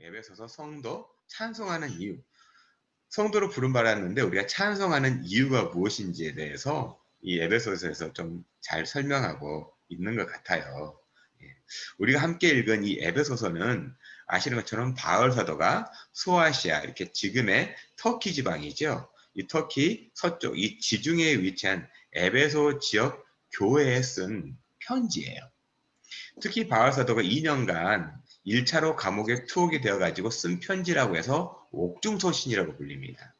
에베소서 성도 찬송하는 이유. 성도로 부름받았는데 우리가 찬송하는 이유가 무엇인지에 대해서 이 에베소서에서 좀 잘 설명하고 있는 것 같아요. 예. 우리가 함께 읽은 이 에베소서는 아시는 것처럼 바울 사도가 소아시아, 이렇게 지금의 터키 지방이죠. 이 터키 서쪽, 이 지중해에 위치한 에베소 지역 교회에 쓴 편지예요. 특히 바울 사도가 2년간 1차로 감옥에 투옥이 되어가지고 쓴 편지라고 해서 옥중서신이라고 불립니다.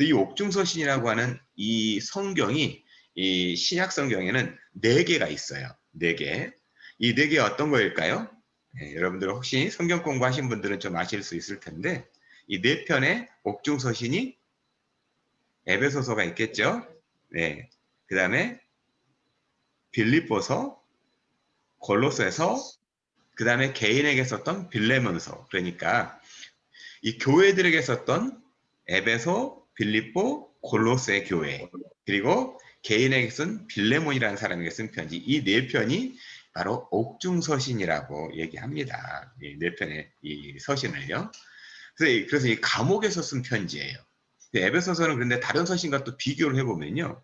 이 옥중서신이라고 하는 이 성경이 이 신약 성경에는 4개가 있어요. 4개. 이 4개 어떤 거일까요? 네, 여러분들 혹시 성경 공부하신 분들은 좀 아실 수 있을 텐데 이 4편의 옥중서신이 에베소서가 있겠죠. 네. 그 다음에 빌립보서, 골로새서, 그 다음에 개인에게 썼던 빌레몬서, 그러니까 이 교회들에게 썼던 에베소, 빌립보, 골로새 교회, 그리고 개인에게 쓴 빌레몬이라는 사람에게 쓴 편지, 이 4편이 바로 옥중서신이라고 얘기합니다. 이 4편의 이 서신을요. 그래서 이 감옥에서 쓴 편지예요. 에베소서는 그런데 다른 서신과 또 비교를 해보면요,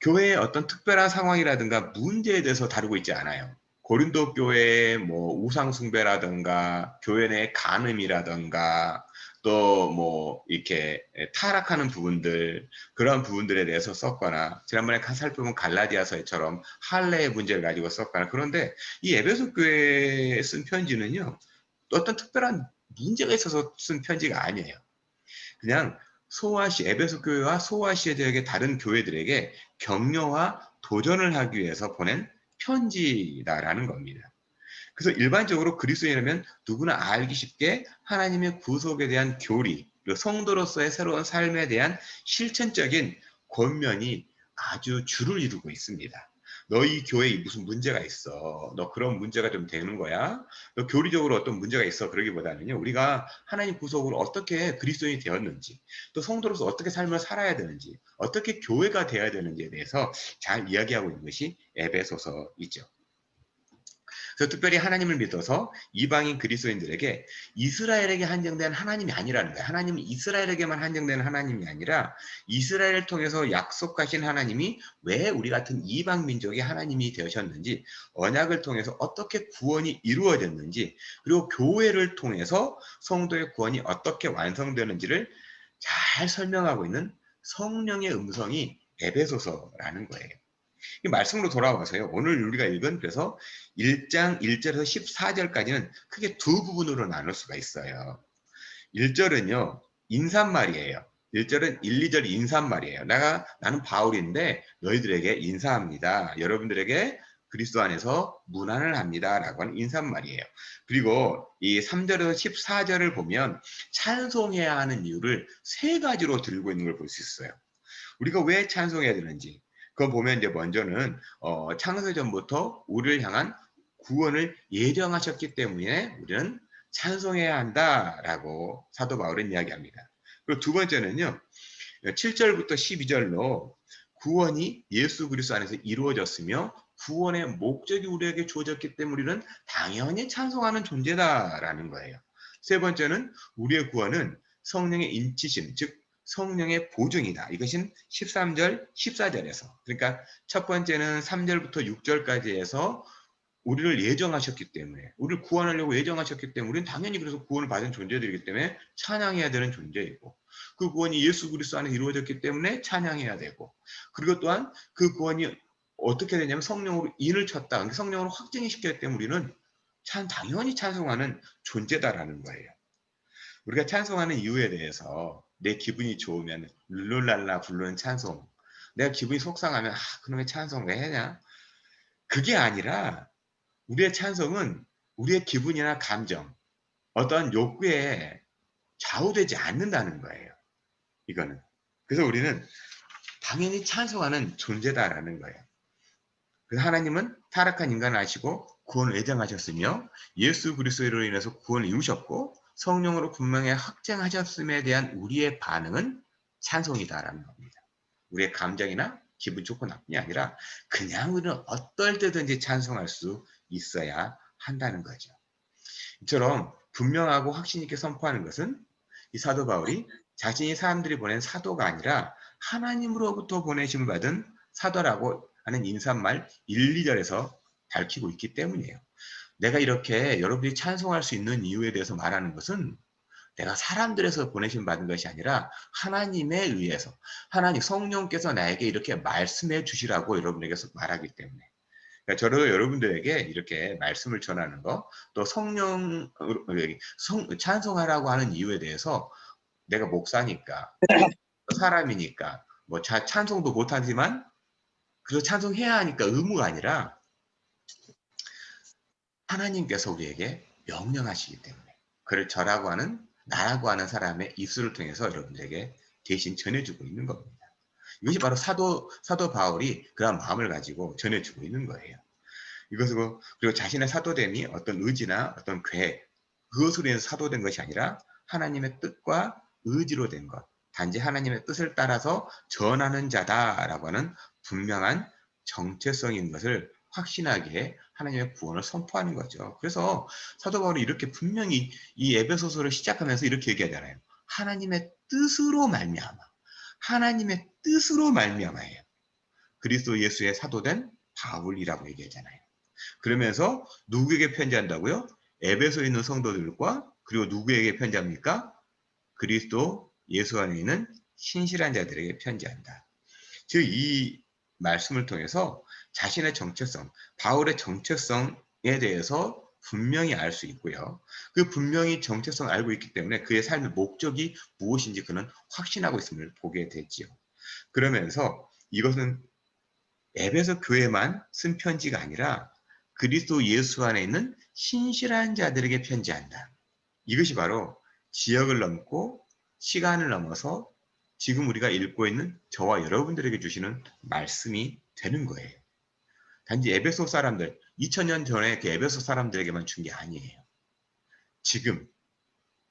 교회의 어떤 특별한 상황이라든가 문제에 대해서 다루고 있지 않아요. 고린도 교회의 뭐 우상 숭배라든가 교회 내 간음이라든가 또 뭐 이렇게 타락하는 부분들, 그런 부분들에 대해서 썼거나, 지난번에 살펴본 갈라디아서처럼 할례의 문제를 가지고 썼거나. 그런데 이 에베소 교회에 쓴 편지는요, 어떤 특별한 문제가 있어서 쓴 편지가 아니에요. 그냥 소아시, 에베소 교회와 소아시아 지역의 다른 교회들에게 격려와 도전을 하기 위해서 보낸 편지다라는 겁니다. 그래서 일반적으로 그리스도인이라면 누구나 알기 쉽게 하나님의 구속에 대한 교리, 그리고 성도로서의 새로운 삶에 대한 실천적인 권면이 아주 주를 이루고 있습니다. 너희 교회에 무슨 문제가 있어. 너 그런 문제가 좀 되는 거야. 너 교리적으로 어떤 문제가 있어. 그러기보다는요, 우리가 하나님 구속으로 어떻게 그리스도인이 되었는지, 또 성도로서 어떻게 삶을 살아야 되는지, 어떻게 교회가 되어야 되는지에 대해서 잘 이야기하고 있는 것이 에베소서이죠. 그래서 특별히 하나님을 믿어서 이방인 그리스도인들에게 이스라엘에게 한정된 하나님이 아니라는 거예요. 하나님은 이스라엘에게만 한정되는 하나님이 아니라 이스라엘을 통해서 약속하신 하나님이 왜 우리 같은 이방 민족의 하나님이 되셨는지, 언약을 통해서 어떻게 구원이 이루어졌는지, 그리고 교회를 통해서 성도의 구원이 어떻게 완성되는지를 잘 설명하고 있는 성령의 음성이 에베소서라는 거예요. 이 말씀으로 돌아와서요, 오늘 우리가 읽은 그래서 1장 1절에서 14절까지는 크게 두 부분으로 나눌 수가 있어요. 1절은요, 인사말이에요. 1절은 1, 2절이 인사말이에요. 나는 바울인데 너희들에게 인사합니다. 여러분들에게 그리스도 안에서 문안을 합니다. 라고 하는 인사말이에요. 그리고 이 3절에서 14절을 보면 찬송해야 하는 이유를 3가지로 들고 있는 걸 볼 수 있어요. 우리가 왜 찬송해야 되는지, 그거 보면 이제 먼저는 창세전부터 우리를 향한 구원을 예정하셨기 때문에 우리는 찬송해야 한다라고 사도 바울은 이야기합니다. 그리고 두 번째는요, 7절부터 12절로 구원이 예수 그리스도 안에서 이루어졌으며 구원의 목적이 우리에게 주어졌기 때문에 우리는 당연히 찬송하는 존재다라는 거예요. 세 번째는 우리의 구원은 성령의 인치심, 즉 성령의 보증이다. 이것은 13절, 14절에서. 그러니까 첫 번째는 3절부터 6절까지 해서 우리를 예정하셨기 때문에, 우리를 구원하려고 예정하셨기 때문에 우리는 당연히 그래서 구원을 받은 존재들이기 때문에 찬양해야 되는 존재이고, 그 구원이 예수 그리스도 안에 이루어졌기 때문에 찬양해야 되고, 그리고 또한 그 구원이 어떻게 되냐면 성령으로 인을 쳤다. 그러니까 성령으로 확증이 시켰기 때문에 우리는 당연히 찬송하는 존재다라는 거예요. 우리가 찬송하는 이유에 대해서 내 기분이 좋으면 룰루랄라 부르는 찬송, 내가 기분이 속상하면 그놈의 찬송 왜 하냐? 그게 아니라 우리의 찬송은 우리의 기분이나 감정, 어떤 욕구에 좌우되지 않는다는 거예요. 이거는. 그래서 우리는 당연히 찬송하는 존재다라는 거예요. 그래서 하나님은 타락한 인간을 아시고 구원을 예정하셨으며 예수 그리스도로 인해서 구원을 이루셨고 성령으로 분명히 확증하셨음에 대한 우리의 반응은 찬송이다라는 겁니다. 우리의 감정이나 기분 좋고 나쁨이 아니라 그냥 우리는 어떨 때든지 찬송할 수 있어야 한다는 거죠. 이처럼 분명하고 확신 있게 선포하는 것은 이 사도 바울이 자신이 사람들이 보낸 사도가 아니라 하나님으로부터 보내심을 받은 사도라고 하는 인사말 1, 2절에서 밝히고 있기 때문이에요. 내가 이렇게 여러분들이 찬송할 수 있는 이유에 대해서 말하는 것은 내가 사람들에서 보내심 받은 것이 아니라 하나님에 의해서 하나님 성령께서 나에게 이렇게 말씀해 주시라고 여러분에게서 말하기 때문에 그러니까 저도 여러분들에게 이렇게 말씀을 전하는 거 또 성령 찬송하라고 하는 이유에 대해서 내가 목사니까 사람이니까 뭐 찬송도 못하지만 그래서 찬송해야 하니까 의무가 아니라 하나님께서 우리에게 명령하시기 때문에 그를 저라고 하는 나라고 하는 사람의 입술을 통해서 여러분들에게 대신 전해주고 있는 겁니다. 이것이 바로 사도 바울이 그런 마음을 가지고 전해주고 있는 거예요. 이것으로 그리고 자신의 사도됨이 어떤 의지나 어떤 계획 그것으로 인해서 사도된 것이 아니라 하나님의 뜻과 의지로 된 것, 단지 하나님의 뜻을 따라서 전하는 자다라고 하는 분명한 정체성인 것을 확신하게 하나님의 구원을 선포하는 거죠. 그래서 사도 바울이 이렇게 분명히 이 에베소서를 시작하면서 이렇게 얘기하잖아요. 하나님의 뜻으로 말미암아, 하나님의 뜻으로 말미암아예요. 그리스도 예수의 사도된 바울이라고 얘기하잖아요. 그러면서 누구에게 편지한다고요? 에베소에 있는 성도들과 그리고 누구에게 편지합니까? 그리스도 예수 안에 있는 신실한 자들에게 편지한다. 즉 이 말씀을 통해서 자신의 정체성, 바울의 정체성에 대해서 분명히 알 수 있고요. 그 분명히 정체성을 알고 있기 때문에 그의 삶의 목적이 무엇인지 그는 확신하고 있음을 보게 되지요. 그러면서 이것은 에베소 교회만 쓴 편지가 아니라 그리스도 예수 안에 있는 신실한 자들에게 편지한다. 이것이 바로 지역을 넘고 시간을 넘어서 지금 우리가 읽고 있는 저와 여러분들에게 주시는 말씀이 되는 거예요. 단지 에베소 사람들, 2000년 전에 그 에베소 사람들에게만 준 게 아니에요. 지금,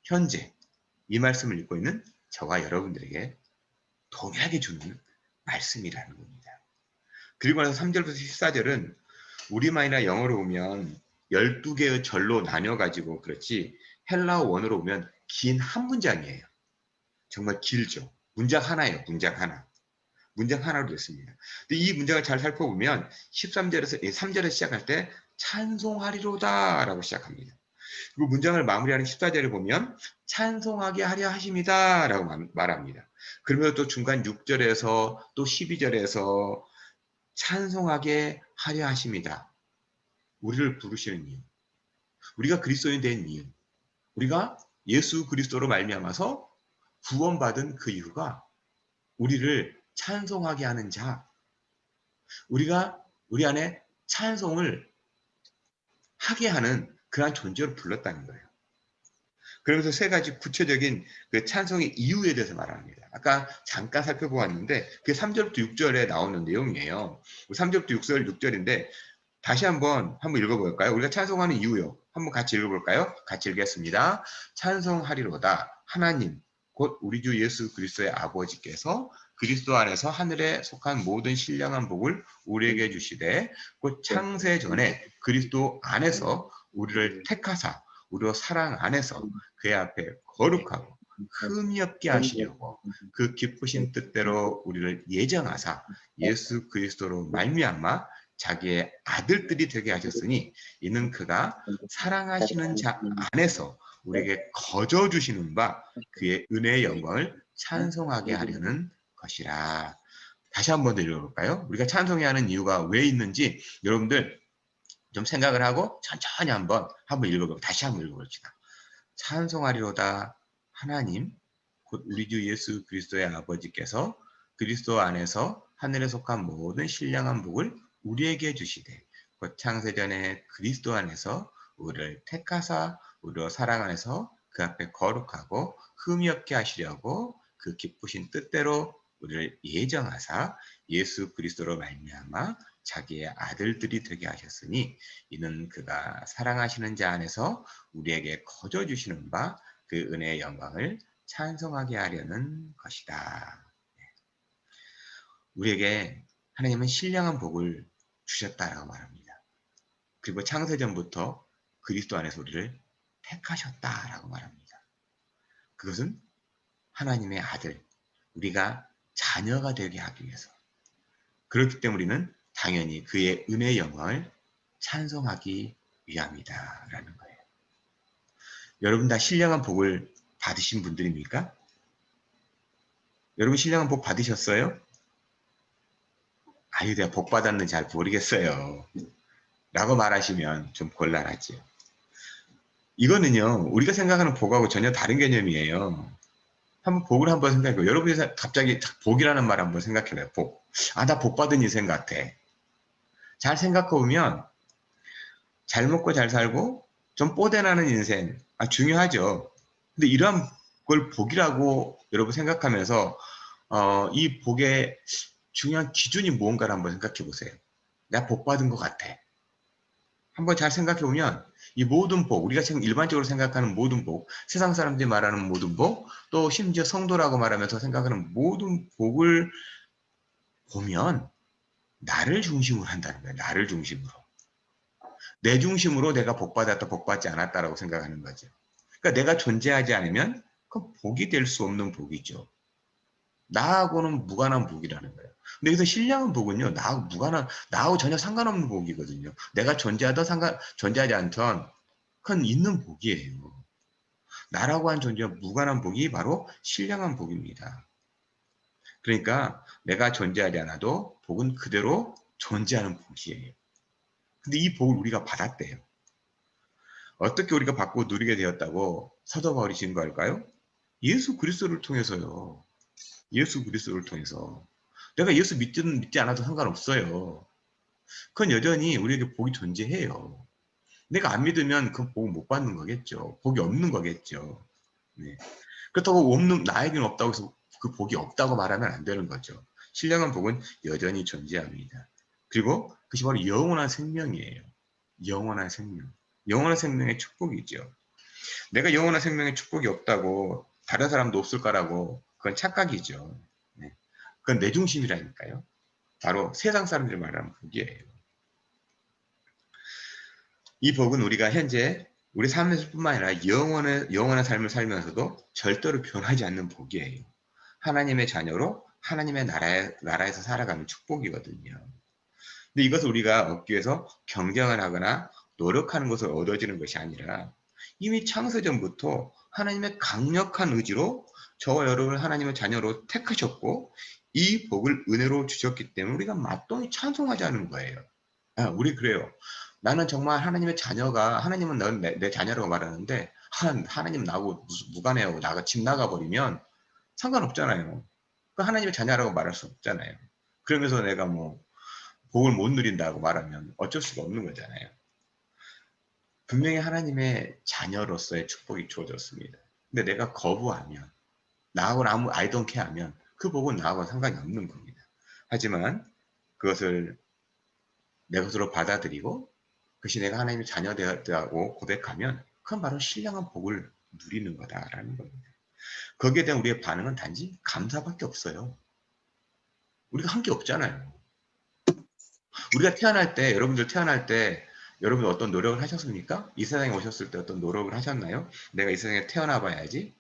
현재 이 말씀을 읽고 있는 저와 여러분들에게 동일하게 주는 말씀이라는 겁니다. 그리고 나서 3절부터 14절은 우리말이나 영어로 보면 12개의 절로 나뉘어가지고 그렇지 헬라어 원어로 보면 긴 한 문장이에요. 정말 길죠. 문장 하나예요. 문장 하나. 문장 하나로 됐습니다. 근데 이 문장을 잘 살펴보면 13절에서 3절에 시작할 때 찬송하리로다 라고 시작합니다. 그리고 문장을 마무리하는 14절을 보면 찬송하게 하려 하십니다 라고 말합니다. 그러면 또 중간 6절에서 또 12절에서 찬송하게 하려 하십니다. 우리를 부르시는 이유. 우리가 그리스도인 된 이유. 우리가 예수 그리스도로 말미암아서 구원받은 그 이유가 우리를 찬송하게 하는 자. 우리가 우리 안에 찬송을 하게 하는 그러한 존재로 불렀다는 거예요. 그러면서 세 가지 구체적인 그 찬송의 이유에 대해서 말합니다. 아까 잠깐 살펴보았는데 그게 3절부터 6절에 나오는 내용이에요. 3절부터 6절인데 다시 한번 읽어볼까요? 우리가 찬송하는 이유요. 한번 같이 읽어볼까요? 같이 읽겠습니다. 찬송하리로다. 하나님, 곧 우리 주 예수 그리스도의 아버지께서 그리스도 안에서 하늘에 속한 모든 신령한 복을 우리에게 주시되 곧 창세 전에 그리스도 안에서 우리를 택하사 우리로 사랑 안에서 그의 앞에 거룩하고 흠이 없게 하시려고 그 기쁘신 뜻대로 우리를 예정하사 예수 그리스도로 말미암아 자기의 아들들이 되게 하셨으니 이는 그가 사랑하시는 자 안에서 우리에게 거저 주시는 바 그의 은혜의 영광을 찬송하게 하려는 것이라. 다시 한번 더 읽어볼까요? 우리가 찬송해야 하는 이유가 왜 있는지 여러분들 좀 생각을 하고 천천히 한번 다시 한번 읽어봅시다. 찬송하리로다. 하나님 곧 우리 주 예수 그리스도의 아버지께서 그리스도 안에서 하늘에 속한 모든 신령한 복을 우리에게 주시되 곧 창세전에 그리스도 안에서 우리를 택하사 우리로 사랑 안에서 그 앞에 거룩하고 흠이 없게 하시려고 그 기쁘신 뜻대로 우리를 예정하사 예수 그리스도로 말미암아 자기의 아들들이 되게 하셨으니 이는 그가 사랑하시는 자 안에서 우리에게 거저 주시는 바 그 은혜의 영광을 찬송하게 하려는 것이다. 우리에게 하나님은 신령한 복을 주셨다라고 말합니다. 그리고 창세전부터 그리스도 안에서 우리를 택하셨다라고 말합니다. 그것은 하나님의 아들, 우리가 자녀가 되게 하기 위해서. 그렇기 때문에 우리는 당연히 그의 은혜의 영광을 찬송하기 위함이다 라는 거예요. 여러분 다 신령한 복을 받으신 분들입니까? 여러분 신령한 복 받으셨어요? 아유, 내가 복 받았는지 잘 모르겠어요 라고 말하시면 좀 곤란하죠. 이거는요, 우리가 생각하는 복하고 전혀 다른 개념이에요. 한번 복을 한번 생각해요. 여러분이 갑자기 복이라는 말 한번 생각해봐요. 복. 아, 나 복 받은 인생 같아. 잘 생각해보면 잘 먹고 잘 살고 좀 뽀대나는 인생. 아, 중요하죠. 근데 이러한 걸 복이라고 여러분 생각하면서 이 복의 중요한 기준이 무언가를 한번 생각해 보세요. 내가 복 받은 것 같아. 한번 잘 생각해 보면 이 모든 복, 우리가 지금 일반적으로 생각하는 모든 복, 세상 사람들이 말하는 모든 복, 또 심지어 성도라고 말하면서 생각하는 모든 복을 보면 나를 중심으로 한다는 거예요. 나를 중심으로. 내 중심으로 내가 복 받았다, 복 받지 않았다라고 생각하는 거죠. 그러니까 내가 존재하지 않으면 그 복이 될 수 없는 복이죠. 나하고는 무관한 복이라는 거예요. 근데 여기서 신령한 복은요, 나하고 무관한, 나하고 전혀 상관없는 복이거든요. 내가 존재하든 존재하지 않던 그건 있는 복이에요. 나라고 한 존재와 무관한 복이 바로 신령한 복입니다. 그러니까 내가 존재하지 않아도 복은 그대로 존재하는 복이에요. 근데 이 복을 우리가 받았대요. 어떻게 우리가 받고 누리게 되었다고 사도 바울이 증거할까요? 예수 그리스도를 통해서요. 예수 그리스도를 통해서. 내가 예수 믿지 않아도 상관없어요. 그건 여전히 우리에게 복이 존재해요. 내가 안 믿으면 그 복을 못 받는 거겠죠. 복이 없는 거겠죠. 네. 그렇다고 나에게는 없다고 해서 그 복이 없다고 말하면 안 되는 거죠. 신령한 복은 여전히 존재합니다. 그리고 그것이 바로 영원한 생명이에요. 영원한 생명. 영원한 생명의 축복이죠. 내가 영원한 생명의 축복이 없다고 다른 사람도 없을 거라고 그건 착각이죠. 네. 그건 내 중심이라니까요. 바로 세상 사람들이 말하는 복이에요. 이 복은 우리가 현재 우리 삶에서뿐만 아니라 영원한 삶을 살면서도 절대로 변하지 않는 복이에요. 하나님의 자녀로 하나님의 나라에서 살아가는 축복이거든요. 근데 이것을 우리가 얻기 위해서 경쟁을 하거나 노력하는 것을 얻어지는 것이 아니라 이미 창세전부터 하나님의 강력한 의지로 저와 여러분을 하나님의 자녀로 택하셨고 이 복을 은혜로 주셨기 때문에 우리가 마땅히 찬송하자는 거예요. 아, 우리 그래요. 나는 정말 하나님의 자녀가, 하나님은 내 자녀라고 말하는데 하나님 나하고 무관해요. 나가 집 나가버리면 상관없잖아요. 그 하나님의 자녀라고 말할 수 없잖아요. 그러면서 내가 뭐 복을 못 누린다고 말하면 어쩔 수가 없는 거잖아요. 분명히 하나님의 자녀로서의 축복이 주어졌습니다. 근데 내가 거부하면, 나하고는 아무 I don't care 하면 그 복은 나하고 상관이 없는 겁니다. 하지만 그것을 내 것으로 받아들이고 그것이 내가 하나님의 자녀되었다고 고백하면 그건 바로 신령한 복을 누리는 거다라는 겁니다. 거기에 대한 우리의 반응은 단지 감사밖에 없어요. 우리가 한 게 없잖아요. 우리가 태어날 때, 여러분들 태어날 때 여러분 어떤 노력을 하셨습니까? 이 세상에 오셨을 때 어떤 노력을 하셨나요? 내가 이 세상에 태어나 봐야지.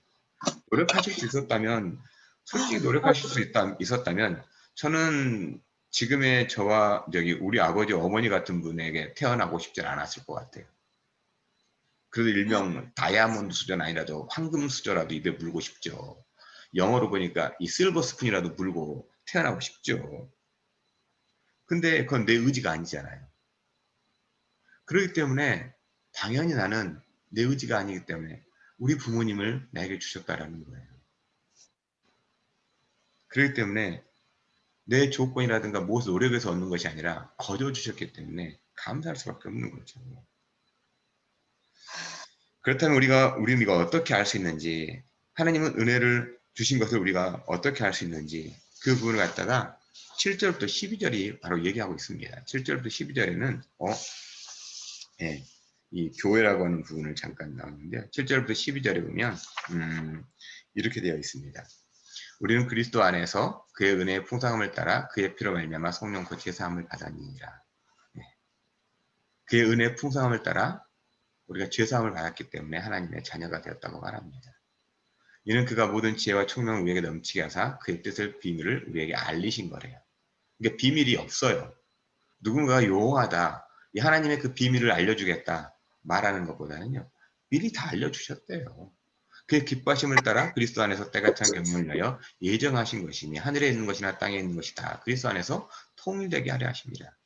노력하실 수 있었다면, 솔직히 노력하실 수 있었다면, 저는 지금의 저와 우리 아버지, 어머니 같은 분에게 태어나고 싶진 않았을 것 같아요. 그래도 일명 다이아몬드 수준 아니라도 황금 수저라도 입에 물고 싶죠. 영어로 보니까 이 실버 스푼이라도 물고 태어나고 싶죠. 근데 그건 내 의지가 아니잖아요. 그렇기 때문에 당연히 나는 내 의지가 아니기 때문에 우리 부모님을 나에게 주셨다라는 거예요. 그렇기 때문에 내 조건이라든가 무엇을 노력해서 얻는 것이 아니라 거저 주셨기 때문에 감사할 수밖에 없는 거죠. 그렇다면 우리가 어떻게 알 수 있는지, 하나님은 은혜를 주신 것을 우리가 어떻게 알 수 있는지 그 부분을 갖다가 7절부터 12절이 바로 얘기하고 있습니다. 7절부터 12절에는 예, 이 교회라고 하는 부분을 잠깐 나왔는데요. 7절부터 12절에 보면 이렇게 되어 있습니다. 우리는 그리스도 안에서 그의 은혜의 풍성함을 따라 그의 피로 말미암아 성령 거치의 사함을 받았느니라. 네. 그의 은혜의 풍성함을 따라 우리가 죄사함을 받았기 때문에 하나님의 자녀가 되었다고 말합니다. 이는 그가 모든 지혜와 총명을 우리에게 넘치게 하사 그의 뜻을 비밀을 우리에게 알리신 거래요. 그러니까 비밀이 없어요. 누군가가 요하다, 이 하나님의 그 비밀을 알려주겠다 말하는 것보다는요, 미리 다 알려주셨대요. 그의 기뻐하심을 따라 그리스도 안에서 때가 찬 경륜을 내어 예정하신 것이니 하늘에 있는 것이나 땅에 있는 것이 다 그리스도 안에서 통일되게 하려 하십니다.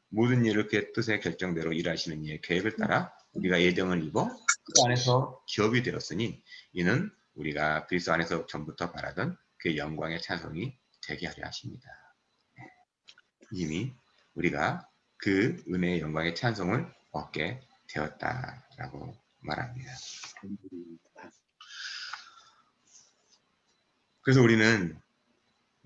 모든 일을 그의 뜻의 결정대로 일하시는 이의 계획을 따라 우리가 예정을 입어 그 안에서 기업이 되었으니 이는 우리가 그리스도 안에서 전부터 바라던 그의 영광의 찬송이 되게 하려 하십니다. 이미 우리가 그 은혜의 영광의 찬송을 얻게 되었다라고 말합니다. 그래서 우리는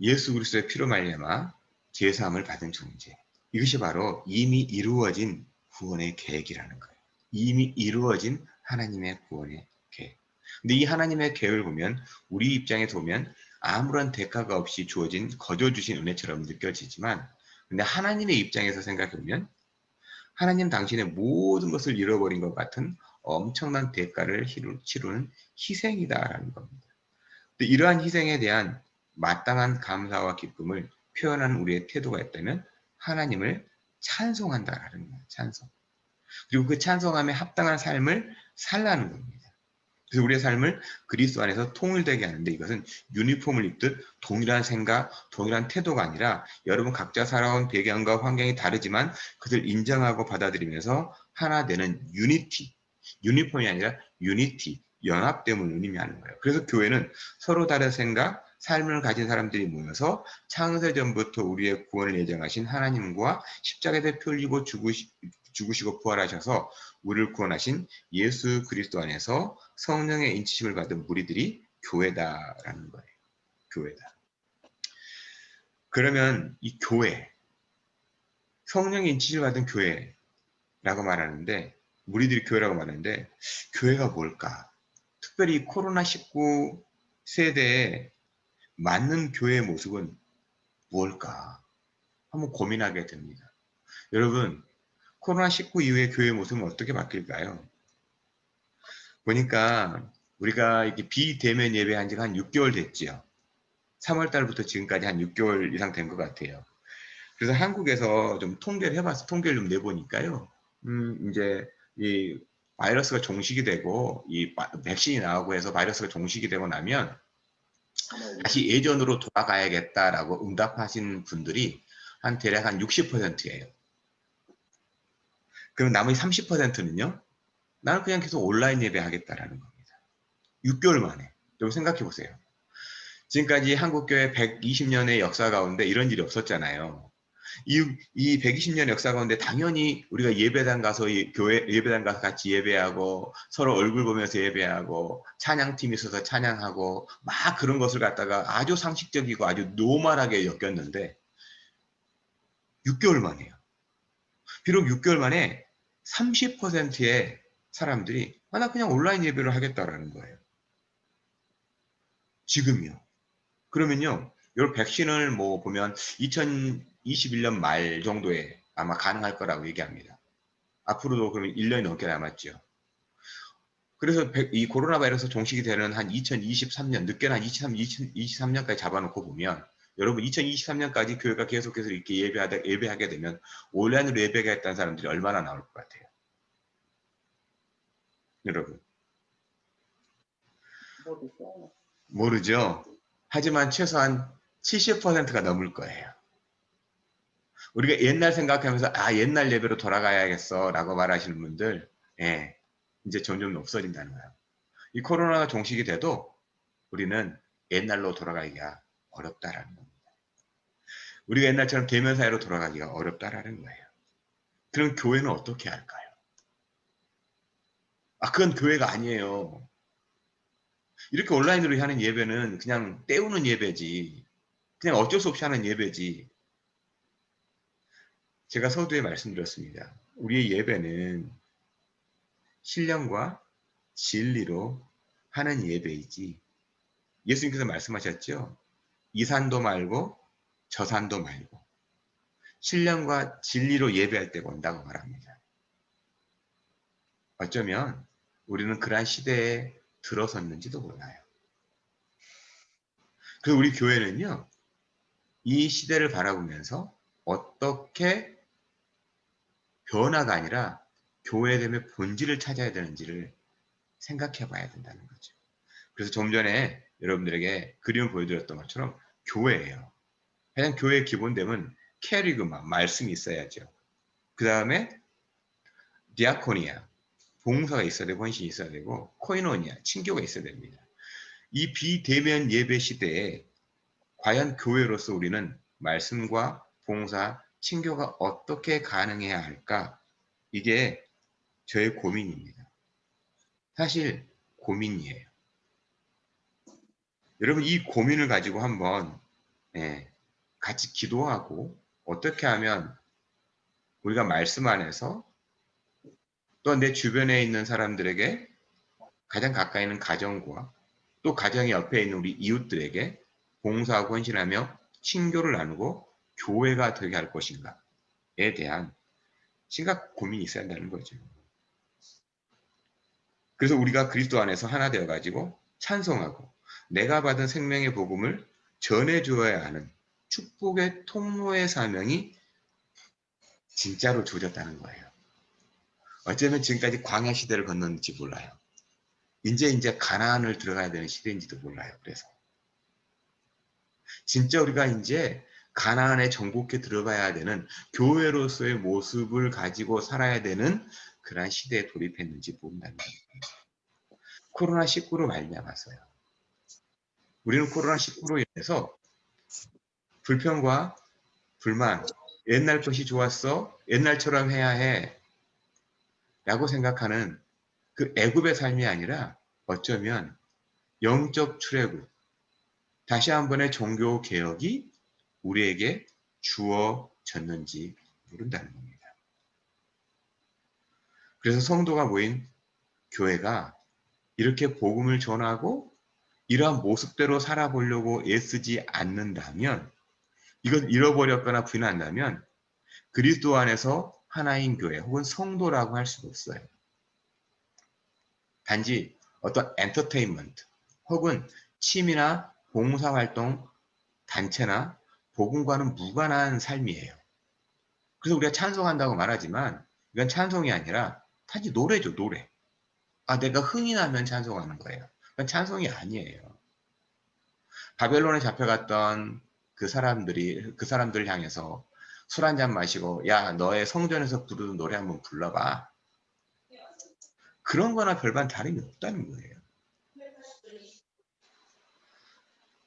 예수 그리스도의 피로 말미암아 죄사함을 받은 존재. 이것이 바로 이미 이루어진 구원의 계획이라는 거예요. 이미 이루어진 하나님의 구원의 계획. 근데 이 하나님의 계획을 보면 우리 입장에서 보면 아무런 대가가 없이 주어진 거저 주신 은혜처럼 느껴지지만 근데 하나님의 입장에서 생각해 보면 하나님 당신의 모든 것을 잃어버린 것 같은 엄청난 대가를 치르는 희생이다라는 겁니다. 이러한 희생에 대한 마땅한 감사와 기쁨을 표현하는 우리의 태도가 있다면 하나님을 찬송한다라는 거예요. 찬송. 그리고 그 찬송함에 합당한 삶을 살라는 겁니다. 그래서 우리의 삶을 그리스도 안에서 통일되게 하는데 이것은 유니폼을 입듯 동일한 생각, 동일한 태도가 아니라 여러분 각자 살아온 배경과 환경이 다르지만 그들 인정하고 받아들이면서 하나 되는 유니티, 유니폼이 아니라 유니티, 연합됨을 의미하는 거예요. 그래서 교회는 서로 다른 생각, 삶을 가진 사람들이 모여서 창세전부터 우리의 구원을 예정하신 하나님과 십자가에 풀리고 죽으시고 부활하셔서 우리를 구원하신 예수 그리스도 안에서 성령의 인치심을 받은 무리들이 교회다라는 거예요. 교회다. 그러면 이 교회, 성령의 인치심을 받은 교회라고 말하는데 무리들이 교회라고 말하는데 교회가 뭘까? 특별히 코로나19 세대에 맞는 교회의 모습은 뭘까? 한번 고민하게 됩니다. 여러분, 코로나19 이후에 교회의 모습은 어떻게 바뀔까요? 보니까 우리가 이렇게 비대면 예배한 지가 한 6개월 됐지요. 3월 달부터 지금까지 한 6개월 이상 된 것 같아요. 그래서 한국에서 좀 통계를 해봐서 통계를 좀 내보니까요. 이제 이 바이러스가 종식이 되고 이 백신이 나오고 해서 바이러스가 종식이 되고 나면 다시 예전으로 돌아가야겠다라고 응답하신 분들이 한 대략 한 60%예요. 그럼 나머지 30%는요? 나는 그냥 계속 온라인 예배하겠다라는 겁니다. 6개월 만에. 여러분 생각해 보세요. 지금까지 한국교회 120년의 역사 가운데 이런 일이 없었잖아요. 이 120년 역사 가운데 당연히 우리가 예배당 가서 교회 예배당 가서 같이 예배하고 서로 얼굴 보면서 예배하고 찬양팀이 있어서 찬양하고 막 그런 것을 갖다가 아주 상식적이고 아주 노멀하게 엮였는데 6개월 만이에요. 비록 6개월 만에 30%의 사람들이 나 그냥 온라인 예배를 하겠다라는 거예요. 지금요. 그러면요. 이 백신을 뭐 보면 2021년 말 정도에 아마 가능할 거라고 얘기합니다. 앞으로도 그러면 1년이 넘게 남았죠. 그래서 이 코로나 바이러스 종식이 되는 한 2023년, 늦게는 한 2023년까지 잡아놓고 보면 여러분 2023년까지 교회가 계속해서 이렇게 예배하게 되면 온라인으로 예배하겠다는 사람들이 얼마나 나올 것 같아요? 여러분. 모르죠? 하지만 최소한 70%가 넘을 거예요. 우리가 옛날 생각하면서 옛날 예배로 돌아가야겠어 라고 말하시는 분들 이제 점점 없어진다는 거예요. 이 코로나가 종식이 돼도 우리는 옛날로 돌아가기가 어렵다라는 겁니다. 우리가 옛날처럼 대면 사회로 돌아가기가 어렵다라는 거예요. 그럼 교회는 어떻게 할까요? 그건 교회가 아니에요. 이렇게 온라인으로 하는 예배는 그냥 때우는 예배지. 그냥 어쩔 수 없이 하는 예배지. 제가 서두에 말씀드렸습니다. 우리의 예배는 신령과 진리로 하는 예배이지. 예수님께서 말씀하셨죠. 이 산도 말고 저 산도 말고 신령과 진리로 예배할 때가 온다고 말합니다. 어쩌면 우리는 그러한 시대에 들어섰는지도 몰라요. 그래서 우리 교회는요, 이 시대를 바라보면서 어떻게 변화가 아니라 교회됨의 본질을 찾아야 되는지를 생각해 봐야 된다는 거죠. 그래서 좀 전에 여러분들에게 그림을 보여드렸던 것처럼 교회예요. 그냥 교회의 기본됨은 캐리그마, 말씀이 있어야죠. 그 다음에 디아코니아, 봉사가 있어야 되고 헌신이 있어야 되고 코이노니아, 친교가 있어야 됩니다. 이 비대면 예배 시대에 과연 교회로서 우리는 말씀과 봉사, 친교가 어떻게 가능해야 할까? 이게 저의 고민입니다. 사실 고민이에요. 여러분 이 고민을 가지고 한번 같이 기도하고 어떻게 하면 우리가 말씀 안에서 또 내 주변에 있는 사람들에게 가장 가까이 있는 가정과 또 가정의 옆에 있는 우리 이웃들에게 봉사하고 헌신하며 친교를 나누고 교회가 되게 할 것인가에 대한 심각 고민이 있어야 한다는 거죠. 그래서 우리가 그리스도 안에서 하나 되어가지고 찬송하고 내가 받은 생명의 복음을 전해주어야 하는 축복의 통로의 사명이 진짜로 주어졌다는 거예요. 어쩌면 지금까지 광야 시대를 건넜는지 몰라요. 이제 가나안을 들어가야 되는 시대인지도 몰라요. 그래서 진짜 우리가 이제 가나안의 정복해 들어가야 되는 교회로서의 모습을 가지고 살아야 되는 그러한 시대에 돌입했는지 모른다는 거예요. 코로나19로 말미암아서요. 우리는 코로나19로 인해서 불평과 불만, 옛날 것이 좋았어, 옛날처럼 해야 해 라고 생각하는 그 애굽의 삶이 아니라 어쩌면 영적 출애굽, 다시 한 번의 종교 개혁이 우리에게 주어졌는지 모른다는 겁니다. 그래서 성도가 모인 교회가 이렇게 복음을 전하고 이러한 모습대로 살아보려고 애쓰지 않는다면, 이걸 잃어버렸거나 부인한다면 그리스도 안에서 하나인 교회 혹은 성도라고 할 수가 없어요. 단지 어떤 엔터테인먼트 혹은 취미나 봉사활동 단체나 복음과는 무관한 삶이에요. 그래서 우리가 찬송한다고 말하지만 이건 찬송이 아니라 단지 노래죠, 노래. 내가 흥이 나면 찬송하는 거예요. 그건 찬송이 아니에요. 바벨론에 잡혀갔던 그 사람들을 향해서 술 한잔 마시고 야 너의 성전에서 부르는 노래 한번 불러봐. 그런 거나 별반 다름이 없다는 거예요.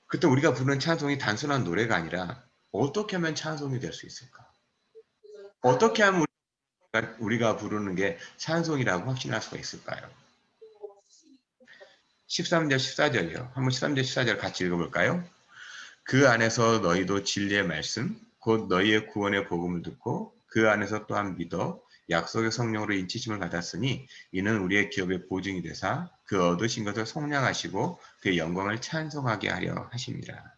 그때 우리가 부르는 찬송이 단순한 노래가 아니라 어떻게 하면 찬송이 될 수 있을까? 어떻게 하면 우리가 부르는 게 찬송이라고 확신할 수가 있을까요? 13절 14절이요. 한번 13절 14절 같이 읽어볼까요? 그 안에서 너희도 진리의 말씀 곧 너희의 구원의 복음을 듣고 그 안에서 또한 믿어 약속의 성령으로 인치심을 받았으니 이는 우리의 기업의 보증이 되사 그 얻으신 것을 속량하시고 그의 영광을 찬송하게 하려 하십니다.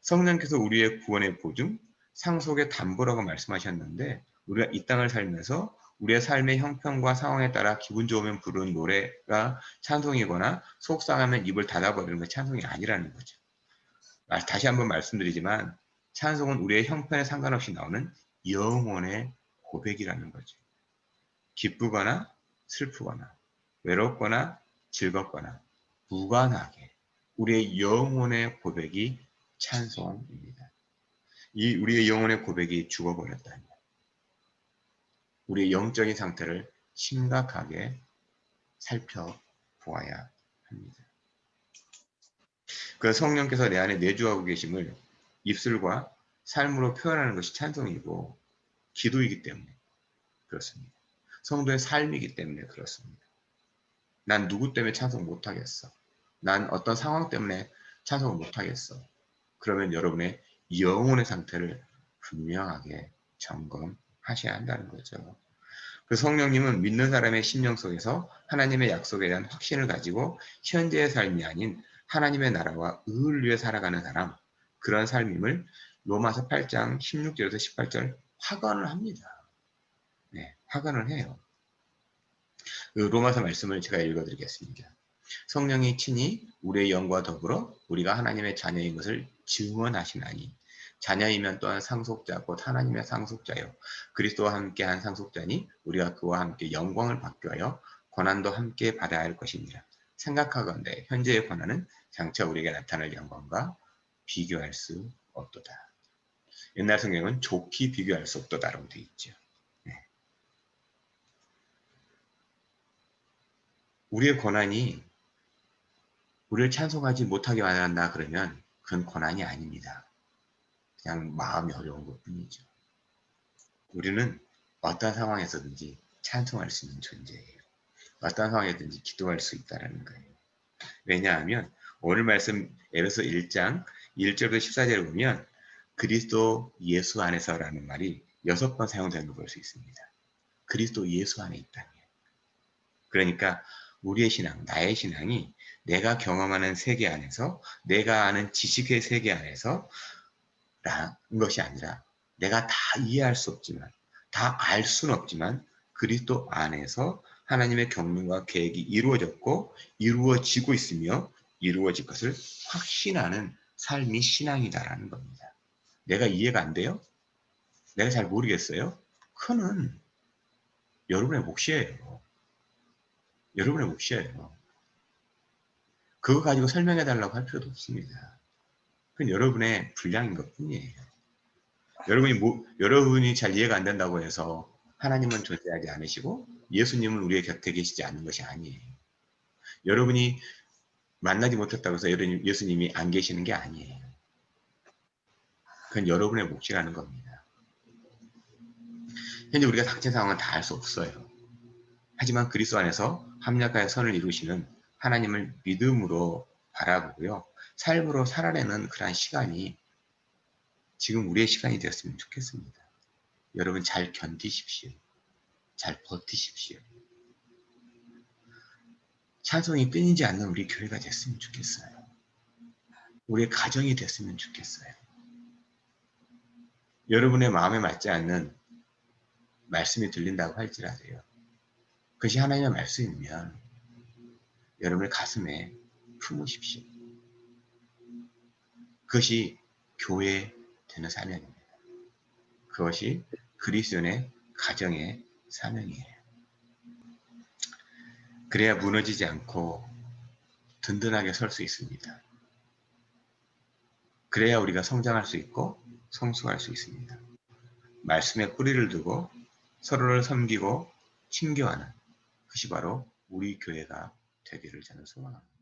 성령께서 우리의 구원의 보증, 상속의 담보라고 말씀하셨는데 우리가 이 땅을 살면서 우리의 삶의 형편과 상황에 따라 기분 좋으면 부르는 노래가 찬송이거나 속상하면 입을 닫아버리는 게 찬송이 아니라는 거죠. 다시 한번 말씀드리지만 찬송은 우리의 형편에 상관없이 나오는 영혼의 고백이라는 거죠. 기쁘거나 슬프거나 외롭거나 즐겁거나 무관하게 우리의 영혼의 고백이 찬송입니다. 이 우리의 영혼의 고백이 죽어버렸다면 우리의 영적인 상태를 심각하게 살펴보아야 합니다. 그 성령께서 내 안에 내주하고 계심을 입술과 삶으로 표현하는 것이 찬송이고 기도이기 때문에 그렇습니다. 성도의 삶이기 때문에 그렇습니다. 난 누구 때문에 찬송 못하겠어. 난 어떤 상황 때문에 찬송을 못하겠어. 그러면 여러분의 영혼의 상태를 분명하게 점검하셔야 한다는 거죠. 그 성령님은 믿는 사람의 심령 속에서 하나님의 약속에 대한 확신을 가지고 현재의 삶이 아닌 하나님의 나라와 의를 위해 살아가는 사람, 그런 삶임을 로마서 8장 16절에서 18절 확언을 합니다. 네, 확언을 해요. 그 로마서 말씀을 제가 읽어드리겠습니다. 성령이 친히 우리의 영과 더불어 우리가 하나님의 자녀인 것을 증언하시나니 자녀이면 또한 상속자 곧 하나님의 상속자요 그리스도와 함께한 상속자니 우리가 그와 함께 영광을 받게 하여 고난도 함께 받아야 할 것입니다. 생각하건대 현재의 고난은 장차 우리에게 나타날 영광과 비교할 수 없도다. 옛날 성경은 좋게 비교할 수 없도다라고 되어 있죠. 네. 우리의 고난이 우리를 찬송하지 못하게 만든다 그러면 그건 고난이 아닙니다. 그냥 마음이 어려운 것뿐이죠. 우리는 어떤 상황에서든지 찬송할 수 있는 존재예요. 어떤 상황에든지 기도할 수 있다는 거예요. 왜냐하면 오늘 말씀 에베소 1장 1절부터 14절을 보면 그리스도 예수 안에서라는 말이 6번 사용되는 걸 볼 수 있습니다. 그리스도 예수 안에 있다니. 그러니까 우리의 신앙, 나의 신앙이 내가 경험하는 세계 안에서 내가 아는 지식의 세계 안에서 라는 것이 아니라 내가 다 이해할 수 없지만 다 알 수는 없지만 그리스도 안에서 하나님의 경륜과 계획이 이루어졌고 이루어지고 있으며 이루어질 것을 확신하는 삶이 신앙이다라는 겁니다. 내가 이해가 안 돼요? 내가 잘 모르겠어요? 그거는 여러분의 몫이에요. 여러분의 몫이에요. 그거 가지고 설명해 달라고 할 필요도 없습니다. 그건 여러분의 분량인 것 뿐이에요. 여러분이 잘 이해가 안 된다고 해서 하나님은 존재하지 않으시고 예수님은 우리의 곁에 계시지 않는 것이 아니에요. 여러분이 만나지 못했다고 해서 예수님이 안 계시는 게 아니에요. 그건 여러분의 몫이라는 겁니다. 현재 우리가 닥친 상황은 다 알 수 없어요. 하지만 그리스도 안에서 합력하여 선을 이루시는 하나님을 믿음으로 바라보고요. 삶으로 살아내는 그러한 시간이 지금 우리의 시간이 되었으면 좋겠습니다. 여러분 잘 견디십시오. 잘 버티십시오. 찬송이 끊이지 않는 우리 교회가 됐으면 좋겠어요. 우리의 가정이 됐으면 좋겠어요. 여러분의 마음에 맞지 않는 말씀이 들린다고 할지라도요. 그것이 하나님의 말씀이면 여러분의 가슴에 품으십시오. 그것이 교회 되는 사명입니다. 그것이 그리스도인의 가정의 사명이에요. 그래야 무너지지 않고 든든하게 설 수 있습니다. 그래야 우리가 성장할 수 있고 성숙할 수 있습니다. 말씀에 뿌리를 두고 서로를 섬기고 친교하는 그것이 바로 우리 교회가 되기를 저는 소망합니다.